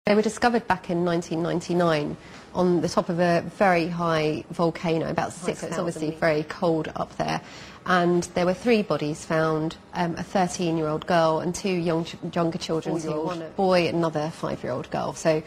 They were discovered back in 1999 on the top of a very high volcano, about 6,000. It's obviously very cold up there. And there were 3 bodies found, a 13-year-old girl and 2 younger children, one boy and another 5-year-old girl. So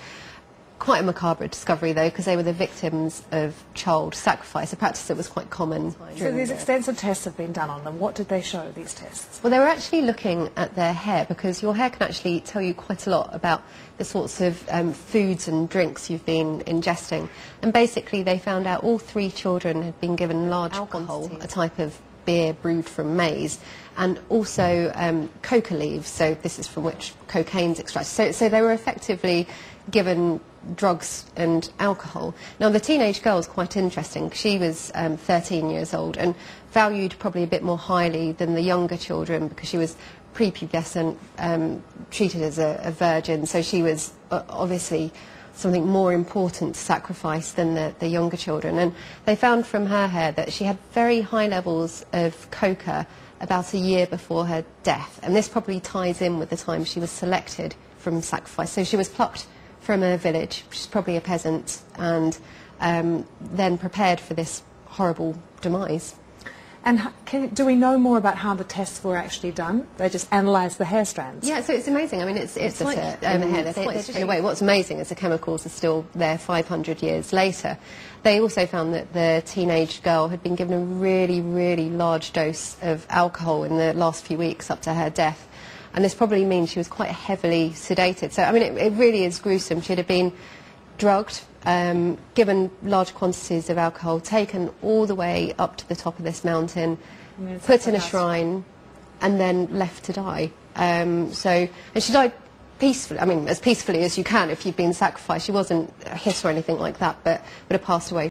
quite a macabre discovery, though, because they were the victims of child sacrifice, a practice that was quite common. So these extensive tests have been done on them. What did they show, these tests? Well, they were actually looking at their hair, because your hair can actually tell you quite a lot about the sorts of foods and drinks you've been ingesting. And basically they found out all 3 children had been given large alcohol, a type of beer brewed from maize, and also coca leaves, so this is from which cocaine's extracted. So they were effectively given drugs and alcohol. Now, the teenage girl is quite interesting. She was 13 years old and valued probably a bit more highly than the younger children because she was prepubescent, treated as a virgin, so she was obviously something more important to sacrifice than the younger children. And they found from her hair that she had very high levels of coca about a year before her death, and this probably ties in with the time she was selected from sacrifice. So she was plucked from a village, which is probably a peasant, and then prepared for this horrible demise. And do we know more about how the tests were actually done? They just analysed the hair strands? Yeah, so it's amazing. I mean, it's like in the hair. In a way, what's amazing is the chemicals are still there 500 years later. They also found that the teenage girl had been given a really, really large dose of alcohol in the last few weeks up to her death. And this probably means she was quite heavily sedated. So, I mean, it really is gruesome. She'd have been drugged, given large quantities of alcohol, taken all the way up to the top of this mountain, put in a shrine, and then left to die. And she died peacefully, I mean, as peacefully as you can if you've been sacrificed. She wasn't hit or anything like that, but had passed away